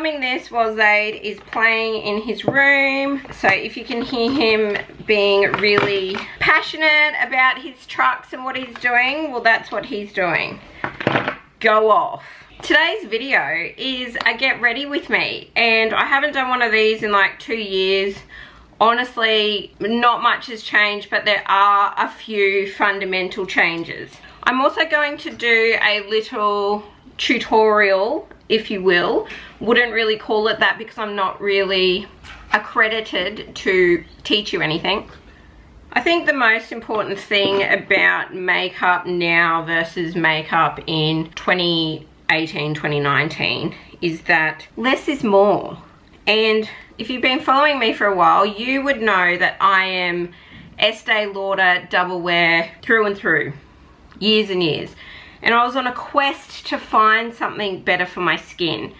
filming this while Zaid is playing in his room. So if you can hear him being really passionate about his trucks and what he's doing, well, that's what he's doing. Go off. Today's video is a get ready with me, and I haven't done one of these in like 2 years. Honestly, not much has changed, but there are a few fundamental changes. I'm also going to do a little tutorial, if you will. Wouldn't really call it that because I'm not really accredited to teach you anything. I think the most important thing about makeup now versus makeup in 2018, 2019 is that less is more. And if you've been following me for a while, you would know that I am Estee Lauder double wear through and through, years and years. And I was on a quest to find something better for my skin.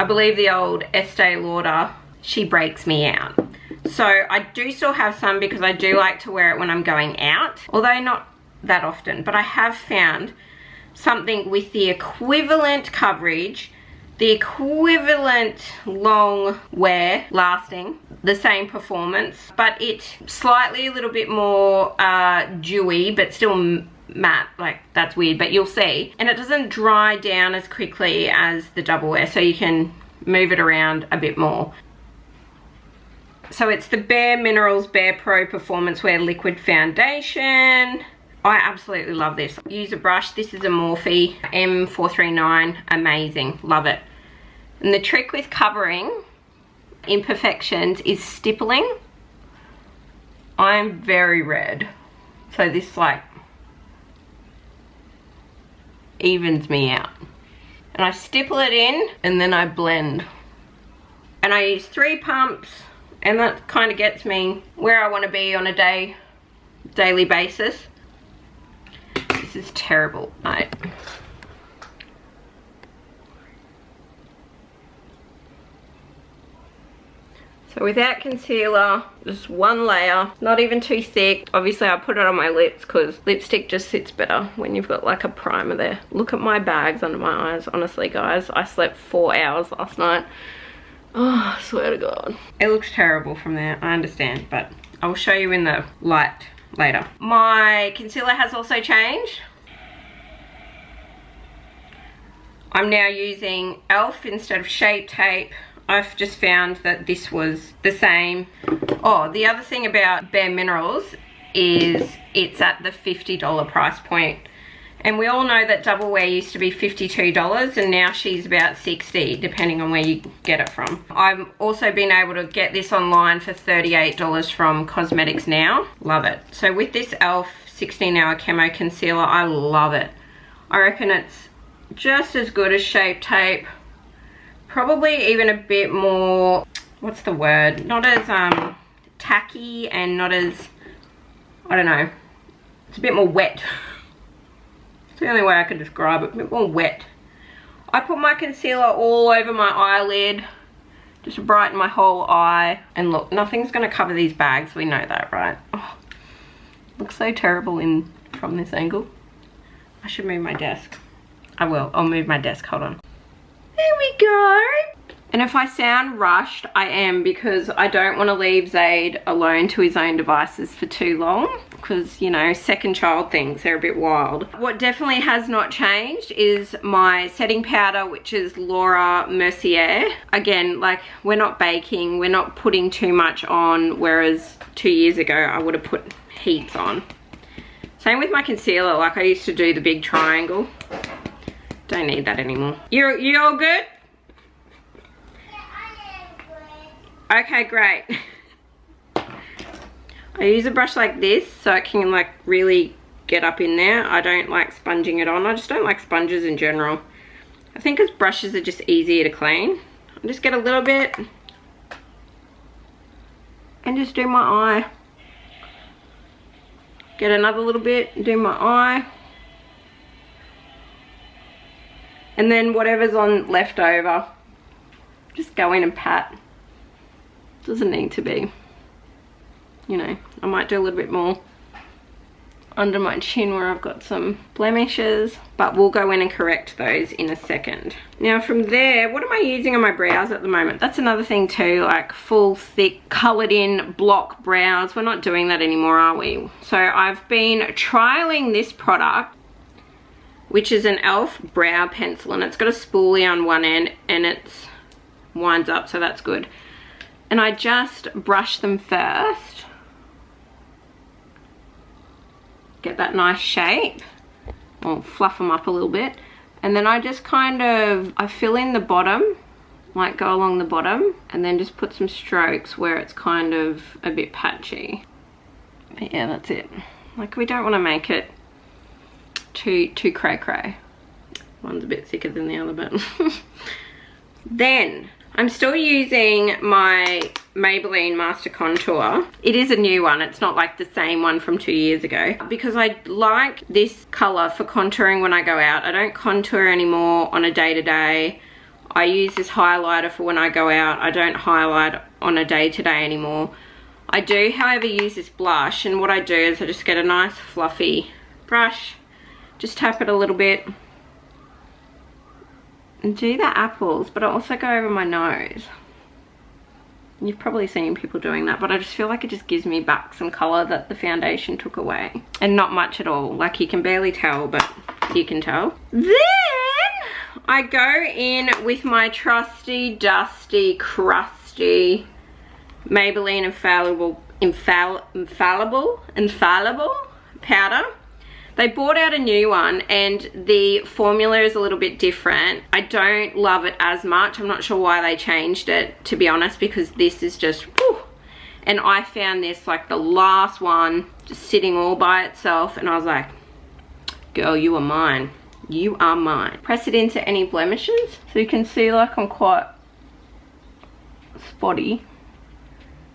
I believe the old Estee Lauder, she breaks me out. So I do still have some because I do like to wear it when I'm going out, although not that often. But I have found something with the equivalent coverage, the equivalent long wear lasting, the same performance, but it's slightly a little bit more dewy, but still matte. Like, that's weird, but you'll see. And it doesn't dry down as quickly as the double wear, so you can move it around a bit more. So it's the Bare Minerals Bare Pro Performance Wear Liquid Foundation. I absolutely love this. Use a brush. This is a Morphe M439. Amazing. Love it. And the trick with covering imperfections is stippling. I'm very red, so this like evens me out. And I stipple it in and then I blend. And I use 3 pumps, and that kind of gets me where I want to be on a daily basis. This is terrible, mate. So without concealer, just one layer, not even too thick. Obviously I put it on my lips because lipstick just sits better when you've got like a primer there. Look at my bags under my eyes. Honestly guys, I slept 4 hours last night. Oh, I swear to God. It looks terrible from there, I understand, but I will show you in the light later. My concealer has also changed. I'm now using e.l.f. instead of Shape Tape. I've just found that this was the same. Oh, the other thing about Bare Minerals is it's at the $50 price point. And we all know that double wear used to be $52 and now she's about $60 depending on where you get it from. I've also been able to get this online for $38 from Cosmetics Now. Love it. So with this e.l.f. 16-hour camo concealer, I love it. I reckon it's just as good as Shape Tape. Probably even a bit more, what's the word? Not as tacky and not as, I don't know. It's a bit more wet. It's the only way I can describe it, a bit more wet. I put my concealer all over my eyelid, just to brighten my whole eye. And look, nothing's gonna cover these bags, we know that, right? Oh, looks so terrible from this angle. I should move my desk. I will, I'll move my desk, hold on. There we go. And if I sound rushed, I am, because I don't want to leave Zaid alone to his own devices for too long, because, you know, second child things, they're a bit wild. What definitely has not changed is my setting powder, which is Laura Mercier. Again, like, we're not baking, we're not putting too much on, whereas 2 years ago I would have put heaps on. Same with my concealer, like I used to do the big triangle. Don't need that anymore. You all good? Okay, great. I use a brush like this so it can like really get up in there. I don't like sponging it on. I just don't like sponges in general. I think because brushes are just easier to clean. I'll just get a little bit and just do my eye. Get another little bit and do my eye. And then whatever's on left over, just go in and pat. Doesn't need to be, you know, I might do a little bit more. under my chin where I've got some blemishes, but we'll go in and correct those in a second. Now from there, what am I using on my brows at the moment? That's another thing too, like full, thick, coloured in block brows. We're not doing that anymore, are we? So I've been trialling this product, which is an e.l.f. brow pencil, and it's got a spoolie on one end and it winds up, so that's good. And I just brush them first. Get that nice shape. I'll fluff them up a little bit. And then I just kind of, I fill in the bottom, like go along the bottom, and then just put some strokes where it's kind of a bit patchy. But yeah, that's it. Like, we don't want to make it too cray-cray. One's a bit thicker than the other, but then I'm still using my Maybelline Master Contour. It is a new one, it's not like the same one from 2 years ago, because I like this colour for contouring when I go out. I don't contour anymore on a day-to-day. I use this highlighter for when I go out. I don't highlight on a day-to-day anymore. I do, however, use this blush, and what I do is I just get a nice fluffy brush, just tap it a little bit, and do the apples, but I also go over my nose. You've probably seen people doing that, but I just feel like it just gives me back some colour that the foundation took away. And not much at all. Like, you can barely tell, but you can tell. Then I go in with my trusty, dusty, crusty Maybelline Infallible powder. They brought out a new one and the formula is a little bit different. I don't love it as much. I'm not sure why they changed it, to be honest, because this is just, whew. And I found this like the last one, just sitting all by itself, and I was like, girl, you are mine. You are mine. Press it into any blemishes. So you can see like I'm quite spotty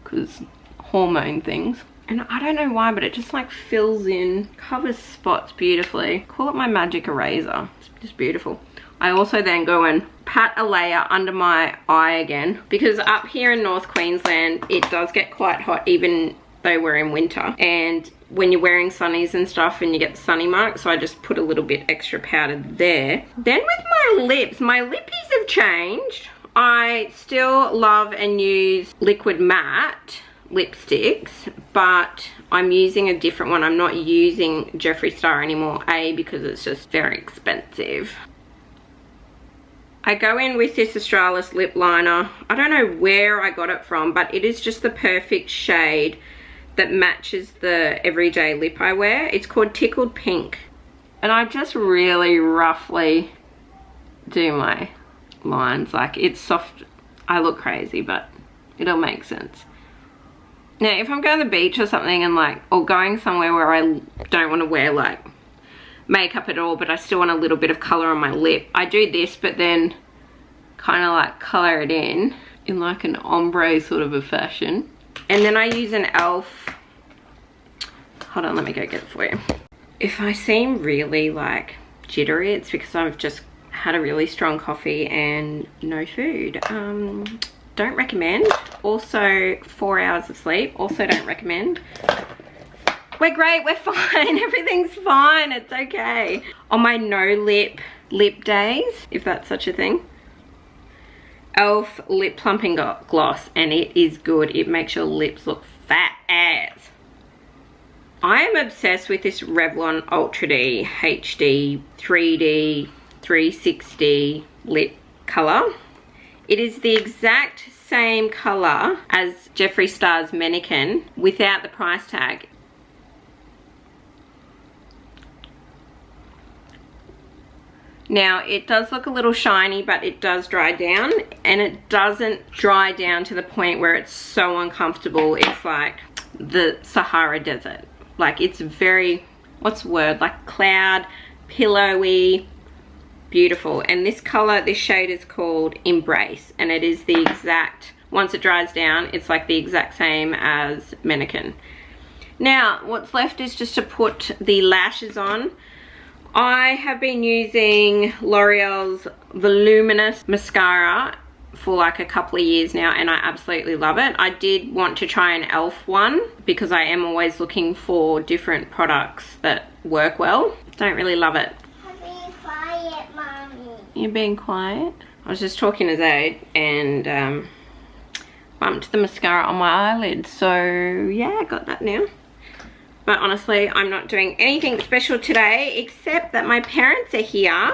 because hormone things. And I don't know why, but it just like fills in, covers spots beautifully. Call it my magic eraser. It's just beautiful. I also then go and pat a layer under my eye again, because up here in North Queensland, it does get quite hot even though we're in winter. And when you're wearing sunnies and stuff and you get the sunny marks, so I just put a little bit extra powder there. Then with my lips, my lippies have changed. I still love and use liquid matte lipsticks, but I'm using a different one. I'm not using Jeffree Star anymore, because it's just very expensive. I go in with this Australis lip liner. I don't know where I got it from, but it is just the perfect shade that matches the everyday lip I wear. It's called Tickled Pink, and I just really roughly do my lines. Like, it's soft. I look crazy, but it'll make sense. Now, if I'm going to the beach or something and like, or going somewhere where I don't want to wear like makeup at all, but I still want a little bit of colour on my lip, I do this, but then kind of like colour it in like an ombre sort of a fashion. And then I use an e.l.f. Hold on, let me go get it for you. If I seem really like jittery, it's because I've just had a really strong coffee and no food. Don't recommend. Also, 4 hours of sleep. Also don't recommend. We're great, we're fine, everything's fine, it's okay. On my no lip days, if that's such a thing, e.l.f. lip plumping gloss, and it is good. It makes your lips look fat ass. I am obsessed with this Revlon Ultra D HD 3D 360 lip color. It is the exact same color as Jeffree Star's Mannequin without the price tag. Now, it does look a little shiny, but it does dry down, and it doesn't dry down to the point where it's so uncomfortable. It's like the Sahara Desert. Like, it's very, what's the word, like cloud, pillowy, beautiful. And this color, this shade is called Embrace, and it is the exact, once it dries down, it's like the exact same as Mannequin. Now, what's left is just to put the lashes on. I have been using L'Oreal's Voluminous Mascara, for like a couple of years now and I absolutely love it. I did want to try an e.l.f. one because I am always looking for different products that work well. Don't really love it. I'm being quiet, Mommy. You're being quiet? I was just talking to Zaid and bumped the mascara on my eyelid, so yeah, I got that now. But honestly, I'm not doing anything special today except that my parents are here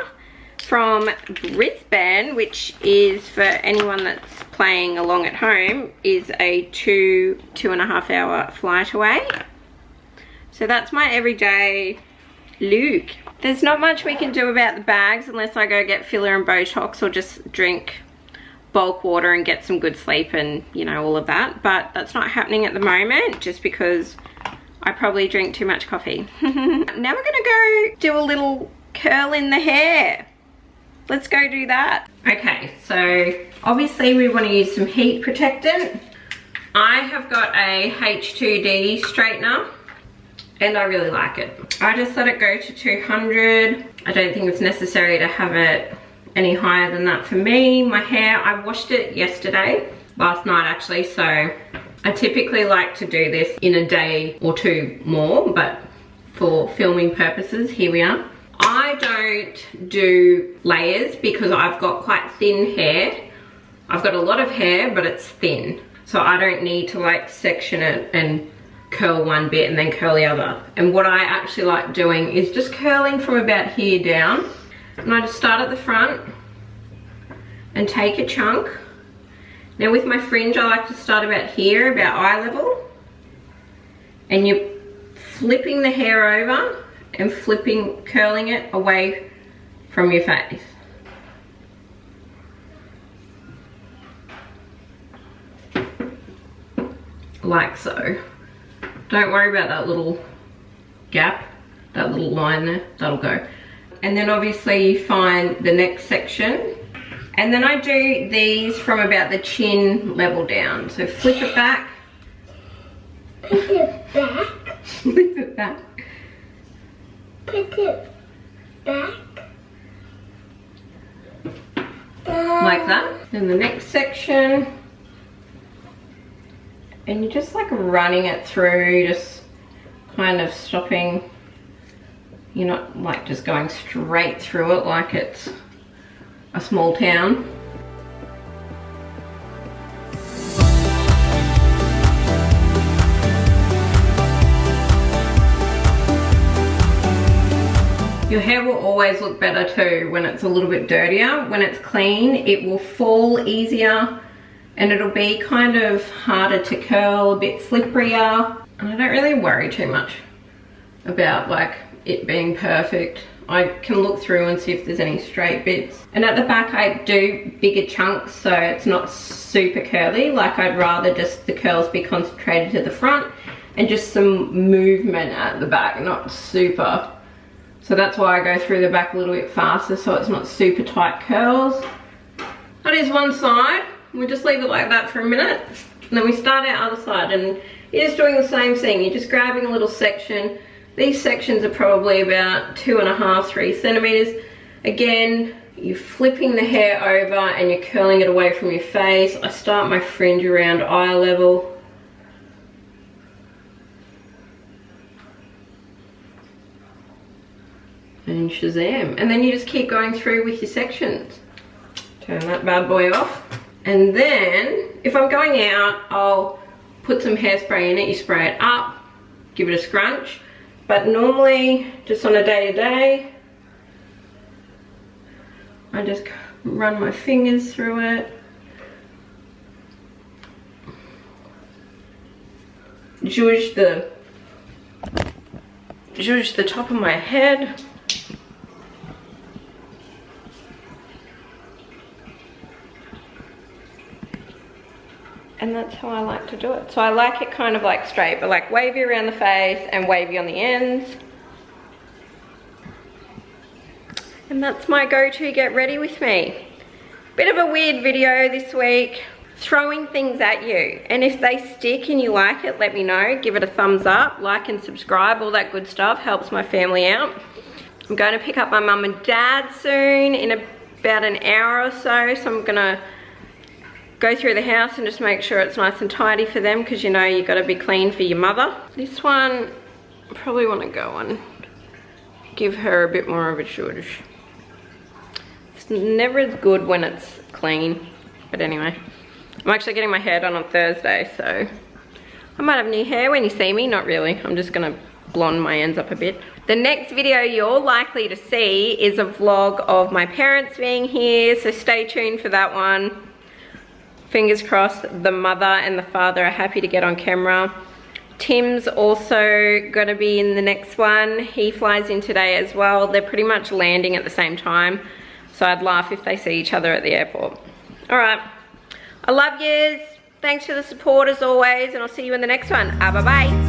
from Brisbane, which is, for anyone that's playing along at home, is a 2.5 hour flight away. So that's my everyday look. There's not much we can do about the bags unless I go get filler and Botox or just drink bulk water and get some good sleep and, you know, all of that. But that's not happening at the moment just because I probably drink too much coffee. Now we're gonna go do a little curl in the hair. Let's go do that. Okay, so obviously we want to use some heat protectant. I have got a H2D straightener and I really like it. I just let it go to 200. I don't think it's necessary to have it any higher than that for me. My hair, I washed it yesterday, last night actually, so I typically like to do this in a day or two more, but for filming purposes, here we are. I don't do layers because I've got quite thin hair. I've got a lot of hair, but it's thin. So I don't need to like section it and curl one bit and then curl the other. And what I actually like doing is just curling from about here down. And I just start at the front and take a chunk. Now with my fringe, I like to start about here, about eye level. And you're flipping the hair over and curling it away from your face. Like so. Don't worry about that little gap, that little line there, that'll go. And then obviously you find the next section. And then I do these from about the chin level down. So flip it back. Put it back. Flip it back. Put it back. Like that. Then the next section. And you're just like running it through, just kind of stopping. You're not like just going straight through it like it's a small town. Your hair will always look better too when it's a little bit dirtier. When it's clean, it will fall easier and it'll be kind of harder to curl, a bit slipperier. And I don't really worry too much about like it being perfect. I can look through and see if there's any straight bits. And at the back I do bigger chunks so it's not super curly. Like I'd rather just the curls be concentrated to the front and just some movement at the back, not super. So that's why I go through the back a little bit faster so it's not super tight curls. That is one side. We just leave it like that for a minute. And then we start our other side and you're just doing the same thing. You're just grabbing a little section. These sections are probably about 2.5, 3 centimeters. Again, you're flipping the hair over and you're curling it away from your face. I start my fringe around eye level. And shazam. And then you just keep going through with your sections. Turn that bad boy off. And then, if I'm going out, I'll put some hairspray in it. You spray it up, give it a scrunch. But normally, just on a day-to-day, I just run my fingers through it. Zhuzh the top of my head. And that's how I like to do it. So I like it kind of like straight, but like wavy around the face and wavy on the ends. And that's my go-to get ready with me. Bit of a weird video this week, throwing things at you. And if they stick and you like it, let me know. Give it a thumbs up, like and subscribe, all that good stuff, helps my family out. I'm going to pick up my mum and dad soon in about an hour or so. So I'm gonna go through the house and just make sure it's nice and tidy for them, because you know you've got to be clean for your mother. This one, I probably want to go and give her a bit more of a shush. It's never as good when it's clean, but anyway. I'm actually getting my hair done on Thursday, so I might have new hair when you see me. Not really, I'm just gonna blonde my ends up a bit. The next video you're likely to see is a vlog of my parents being here, so stay tuned for that one. Fingers crossed the mother and the father are happy to get on camera. Tim's also gonna be in the next one. He flies in today as well. They're pretty much landing at the same time, so I'd laugh if they see each other at the airport. All right, I love yous. Thanks for the support as always, and I'll see you in the next one. Bye-bye.